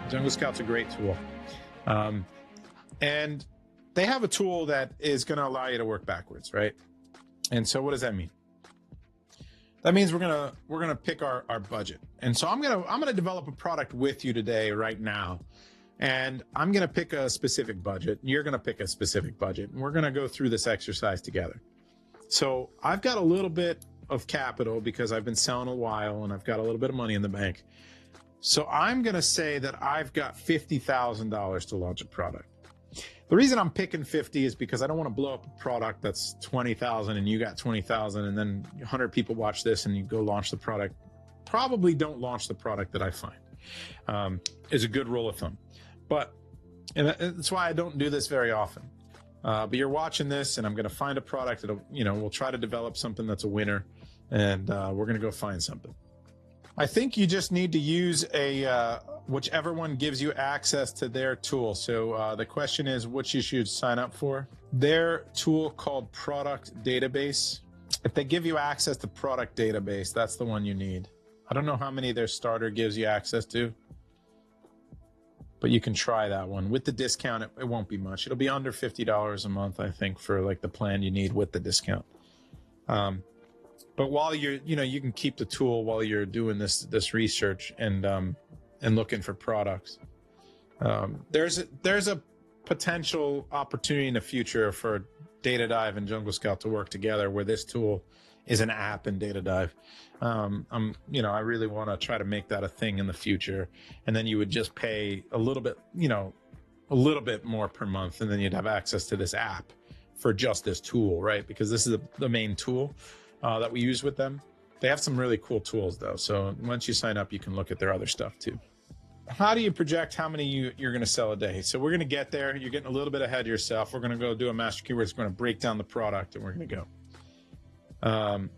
Jungle Scout's a great tool. And they have a tool that is going to allow you to work backwards, right? And so what does that mean? That means we're gonna pick our budget. And so I'm gonna develop a product with you today, right now. And I'm gonna pick a specific budget. You're gonna pick a specific budget. And we're gonna go through this exercise together. So I've got a little bit of capital because I've been selling a while and I've got a little bit of money in the bank. So I'm gonna say that I've got $50,000 to launch a product. The reason I'm picking 50 is because I don't want to blow up a product that's 20,000 and you got 20,000 and then 100 people watch this and you go launch the product. Probably don't launch the product that I find is a good rule of thumb. And that's why I don't do this very often. But you're watching this and I'm going to find a product that, we'll try to develop something that's a winner and we're going to go find something. I think you just need to use whichever one gives you access to their tool. So the question is which you should sign up for. Their tool called Product Database. If they give you access to Product Database, that's the one you need. I don't know how many their starter gives you access to, but you can try that one. With the discount, it won't be much. It'll be under $50 a month, I think, for like the plan you need with the discount. But while you can keep the tool while you're doing this research and looking for products. There's a potential opportunity in the future for DataDive and Jungle Scout to work together, where this tool is an app in DataDive. I really want to try to make that a thing in the future, and then you would just pay a little bit more per month, and then you'd have access to this app for just this tool, right? Because this is the main tool that we use with them. They have some really cool tools though. So once you sign up, you can look at their other stuff too. How do you project how many you're going to sell a day? So we're going to get there. You're getting a little bit ahead of yourself. We're going to go do a master keyword. It's going to break down the product and we're going to go.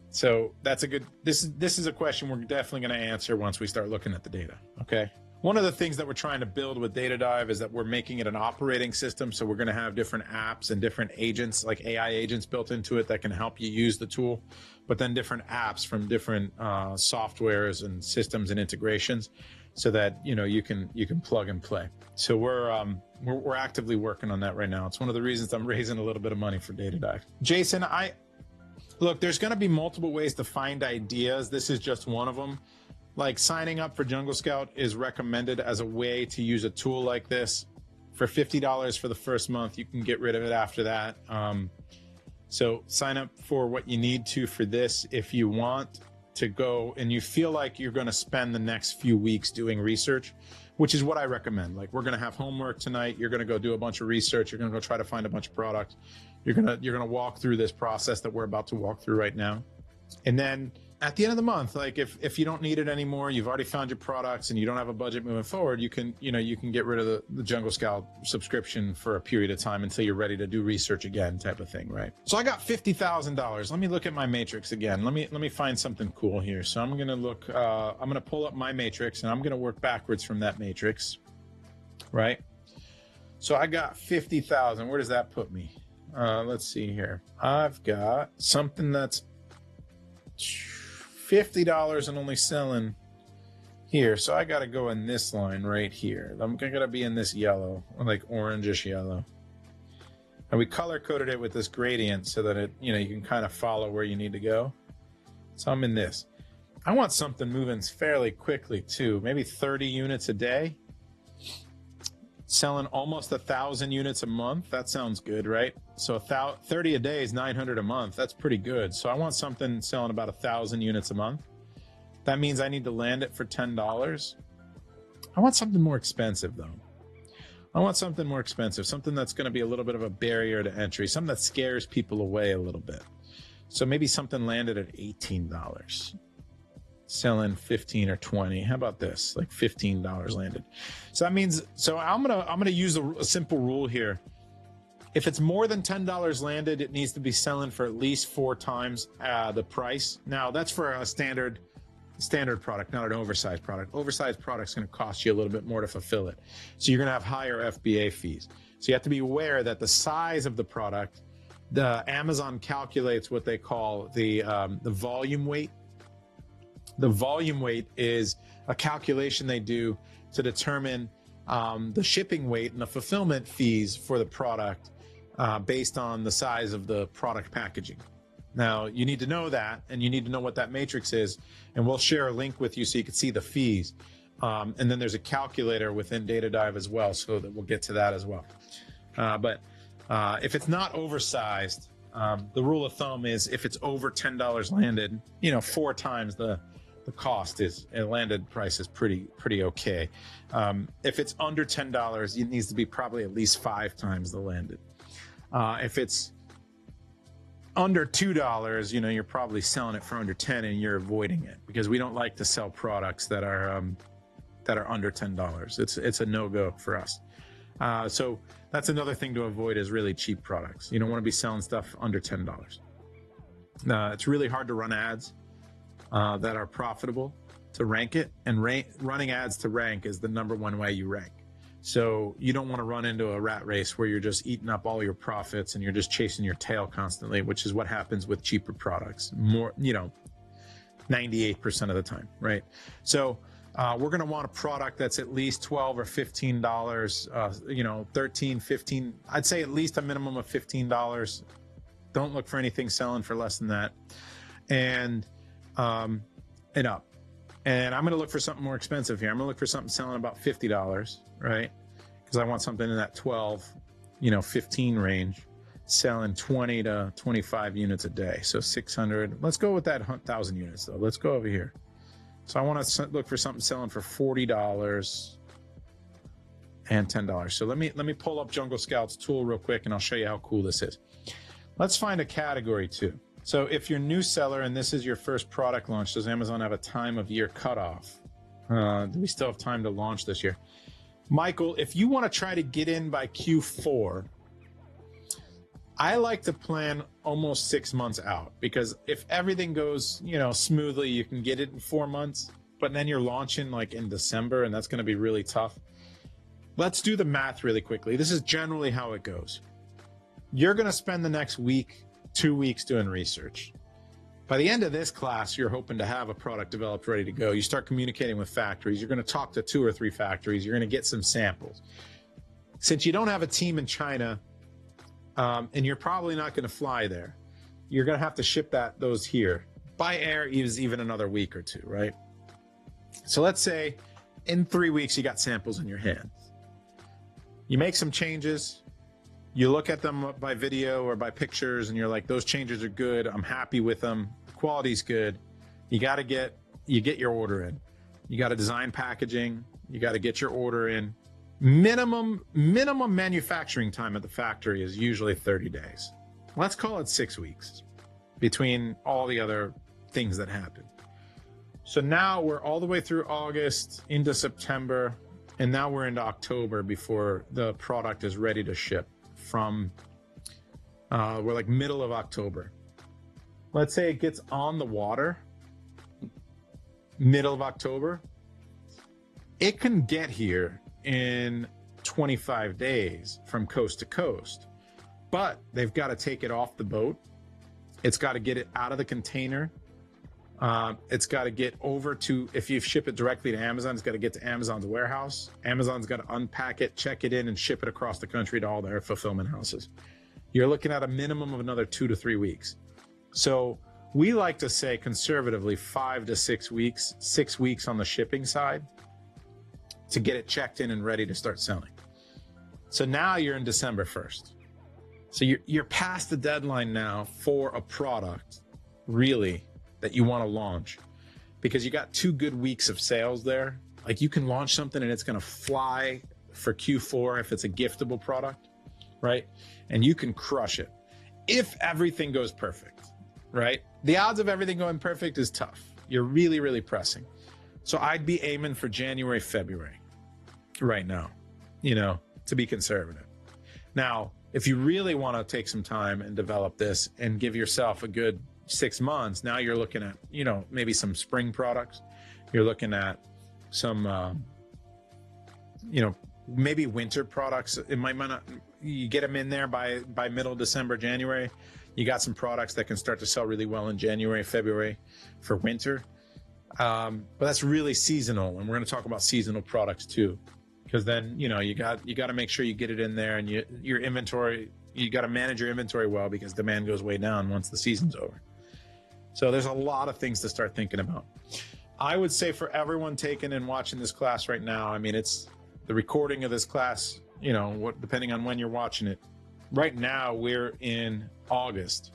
So that's this is a question we're definitely going to answer once we start looking at the data. Okay. One of the things that we're trying to build with DataDive is that we're making it an operating system. So we're going to have different apps and different agents, like AI agents built into it that can help you use the tool, but then different apps from different softwares and systems and integrations so that, you can plug and play. So we're actively working on that right now. It's one of the reasons I'm raising a little bit of money for DataDive. Jason, look, there's going to be multiple ways to find ideas. This is just one of them. Like signing up for Jungle Scout is recommended as a way to use a tool like this. For $50 for the first month, you can get rid of it after that. So sign up for what you need to for this. If you want to go and you feel like you're going to spend the next few weeks doing research, which is what I recommend. Like, we're going to have homework tonight. You're going to go do a bunch of research. You're going to go try to find a bunch of products. You're going to walk through this process that we're about to walk through right now. And then at the end of the month, like if you don't need it anymore, you've already found your products and you don't have a budget moving forward, you can get rid of the Jungle Scout subscription for a period of time until you're ready to do research again, type of thing, right? So I got $50,000. Let me look at my matrix again. Let me find something cool here. So I'm going to look, I'm going to pull up my matrix and I'm going to work backwards from that matrix, right? So I got 50,000. Where does that put me? Let's see here. I've got something that's $50 and only selling here. So I got to go in this line right here. I'm going to be in this yellow, like orangish yellow. And we color coded it with this gradient so that you can kind of follow where you need to go. So I'm in this. I want something moving fairly quickly too. Maybe 30 units a day. Selling almost 1,000 units a month. That sounds good, right? So 30 a day is 900 a month. That's pretty good. So I want something selling about 1,000 units a month. That means I need to land it for $10. I want something more expensive though. I want something more expensive, something that's going to be a little bit of a barrier to entry, something that scares people away a little bit. So maybe something landed at $18. Selling 15 or 20. How about this? Like $15 landed. So that means, I'm gonna use a simple rule here. If it's more than $10 landed, it needs to be selling for at least 4 times the price. Now that's for a standard product, not an oversized product. Oversized product's going to cost you a little bit more to fulfill it. So you're going to have higher FBA fees. So you have to be aware that the size of the product, the Amazon calculates what they call the volume weight. The volume weight is a calculation they do to determine the shipping weight and the fulfillment fees for the product based on the size of the product packaging. Now, you need to know that, and you need to know what that matrix is, and we'll share a link with you so you can see the fees. And then there's a calculator within DataDive as well, so that we'll get to that as well. But if it's not oversized, the rule of thumb is if it's over $10 landed, 4 times the cost is a landed price is pretty okay. If it's under $10, it needs to be probably at least 5 times the landed. If it's under $2, you're probably selling it for under 10 and you're avoiding it, because we don't like to sell products that are under $10. It's a no-go for us. So that's another thing to avoid, is really cheap products. You don't want to be selling stuff under $10. It's really hard to run ads that are profitable to rank it, and running ads to rank is the #1 way you rank. So you don't want to run into a rat race where you're just eating up all your profits and you're just chasing your tail constantly, which is what happens with cheaper products, 98% of the time, right? So we're going to want a product that's at least $12 or $15, 13, 15. I'd say at least a minimum of $15. Don't look for anything selling for less than that, and up. And I'm going to look for something more expensive here. I'm going to look for something selling about $50, right? Because I want something in that 12, 15 range, selling 20 to 25 units a day. So 600. Let's go with that 1,000 units though. Let's go over here. So I want to look for something selling for $40 and $10. So let me pull up Jungle Scout's tool real quick, and I'll show you how cool this is. Let's find a category too. So if you're a new seller and this is your first product launch, does Amazon have a time of year cutoff? Do we still have time to launch this year? Michael, if you want to try to get in by Q4, I like to plan almost 6 months out, because if everything goes, smoothly, you can get it in 4 months, but then you're launching like in December, and that's going to be really tough. Let's do the math really quickly. This is generally how it goes. You're going to spend the next week, 2 weeks doing research. By the end of this class, you're hoping to have a product developed, ready to go. You start communicating with factories. You're going to talk to 2 or 3 factories. You're going to get some samples. Since you don't have a team in China, and you're probably not going to fly there, you're going to have to ship those here. By air is even another week or 2, right? So let's say in 3 weeks, you got samples in your hands. You make some changes. You look at them by video or by pictures, and you're like, those changes are good. I'm happy with them. The quality's good. You get your order in. You got to design packaging. You got to get your order in. Minimum manufacturing time at the factory is usually 30 days. Let's call it 6 weeks between all the other things that happen. So now we're all the way through August into September, and now we're into October before the product is ready to ship. We're like middle of October. Let's say it gets on the water middle of October. It can get here in 25 days from coast to coast, but they've got to take it off the boat. It's got to get it out of the container. It's got to get over to, if you ship it directly to Amazon, it's got to get to Amazon's warehouse. Amazon's got to unpack it, check it in, and ship it across the country to all their fulfillment houses. You're looking at a minimum of another 2 to 3 weeks. So we like to say conservatively 5 to 6 weeks, 6 weeks on the shipping side to get it checked in and ready to start selling. So now you're in December 1st. So you're past the deadline now for a product, really, that you want to launch, because you got 2 good weeks of sales there. Like, you can launch something and it's going to fly for Q4 if it's a giftable product, right? And you can crush it if everything goes perfect, right? The odds of everything going perfect is tough. You're really, really pressing. So I'd be aiming for January, February right now, to be conservative. Now, if you really want to take some time and develop this and give yourself a good 6 months, now you're looking at, maybe some spring products. You're looking at some, maybe winter products. It might not, you get them in there by middle December, January. You got some products that can start to sell really well in January, February for winter. But that's really seasonal, and we're going to talk about seasonal products too, because then you got to make sure you get it in there, and your inventory, you got to manage your inventory well, because demand goes way down once the season's over. So there's a lot of things to start thinking about. I would say for everyone taking and watching this class right now, I mean, it's the recording of this class, depending on when you're watching it. Right now, we're in August.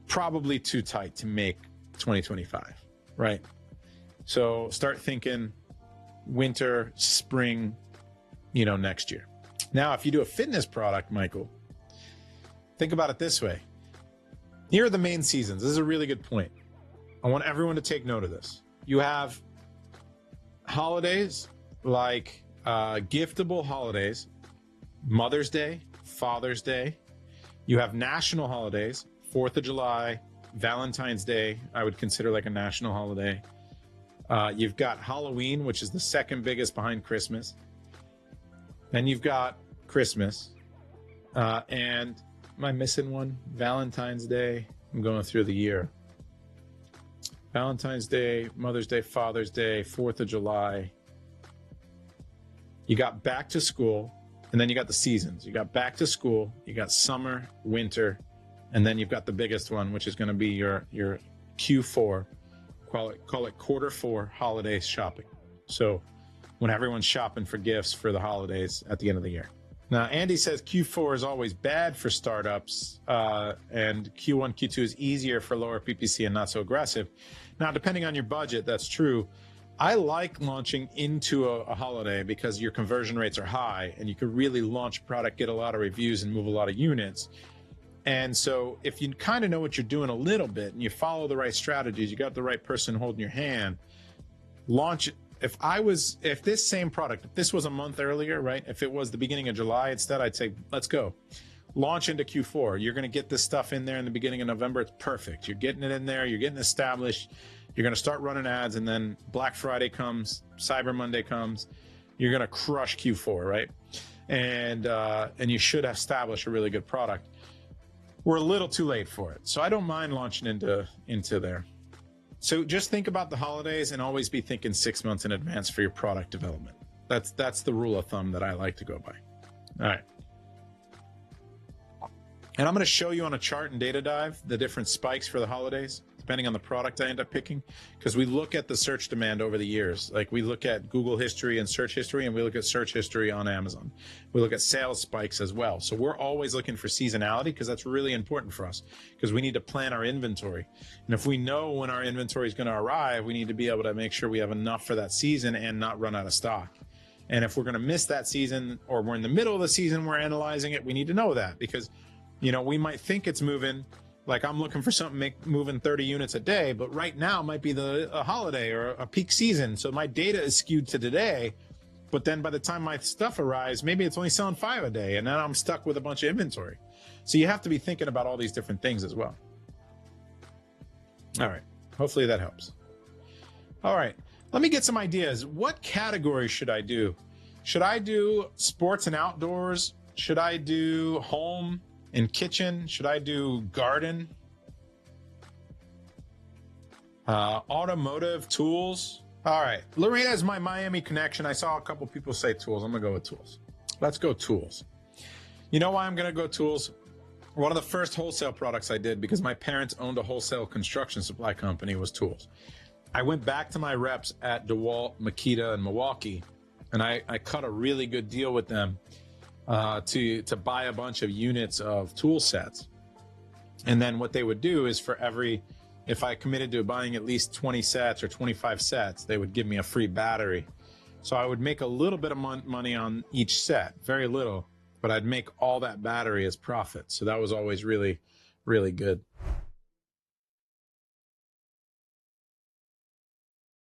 Probably too tight to make 2025, right? So start thinking winter, spring, next year. Now, if you do a fitness product, Michael, think about it this way. Here are the main seasons. This is a really good point. I want everyone to take note of this. You have holidays like giftable holidays, Mother's Day, Father's Day. You have national holidays, 4th of July, Valentine's Day, I would consider like a national holiday. You've got Halloween, which is the second biggest behind Christmas. Then you've got Christmas. And am I missing one? Valentine's Day. I'm going through the year. Valentine's Day, Mother's Day, Father's Day, 4th of July. You got back to school, and then you got the seasons. You got back to school, you got summer, winter, and then you've got the biggest one, which is going to be your Q4. Call it quarter 4 holiday shopping. So when everyone's shopping for gifts for the holidays at the end of the year. Now, Andy says Q4 is always bad for startups, and Q1, Q2 is easier for lower PPC and not so aggressive. Now, depending on your budget, that's true. I like launching into a holiday because your conversion rates are high, and you can really launch a product, get a lot of reviews, and move a lot of units. And so if you kind of know what you're doing a little bit, and you follow the right strategies, you got the right person holding your hand, launch it. If this same product, if this was a month earlier, right? If it was the beginning of July instead, I'd say, let's go. Launch into Q4. You're going to get this stuff in there in the beginning of November. It's perfect. You're getting it in there. You're getting established. You're going to start running ads, and then Black Friday comes, Cyber Monday comes. You're going to crush Q4, right? And you should establish a really good product. We're a little too late for it. So I don't mind launching into there. So just think about the holidays and always be thinking 6 months in advance for your product development. That's the rule of thumb that I like to go by. All right. And I'm going to show you on a chart in Data Dive the different spikes for the holidays, depending on the product I end up picking, because we look at the search demand over the years. Like we look at Google history and search history, and we look at search history on Amazon. We look at sales spikes as well. So we're always looking for seasonality, because that's really important for us, because we need to plan our inventory. And if we know when our inventory is going to arrive, we need to be able to make sure we have enough for that season and not run out of stock. And if we're going to miss that season, or we're in the middle of the season, we're analyzing it, we need to know that, because we might think it's moving, like I'm looking for something moving 30 units a day, but right now might be a holiday or a peak season. So my data is skewed to today, but then by the time my stuff arrives, maybe it's only selling 5 a day, and then I'm stuck with a bunch of inventory. So you have to be thinking about all these different things as well. All right. Hopefully that helps. All right. Let me get some ideas. What category should I do? Should I do sports and outdoors? Should I do home and kitchen? Should I do garden? Automotive, tools? All right. Lorena is my Miami connection. I saw a couple people say tools. I'm going to go with tools. Let's go tools. You know why I'm going to go tools? One of the first wholesale products I did, because my parents owned a wholesale construction supply company, was tools. I went back to my reps at DeWalt, Makita, and Milwaukee, and I cut a really good deal with them to buy a bunch of units of tool sets. And then what they would do is if I committed to buying at least 20 sets or 25 sets, they would give me a free battery. So I would make a little bit of money on each set, very little, but I'd make all that battery as profit. So that was always really, really good.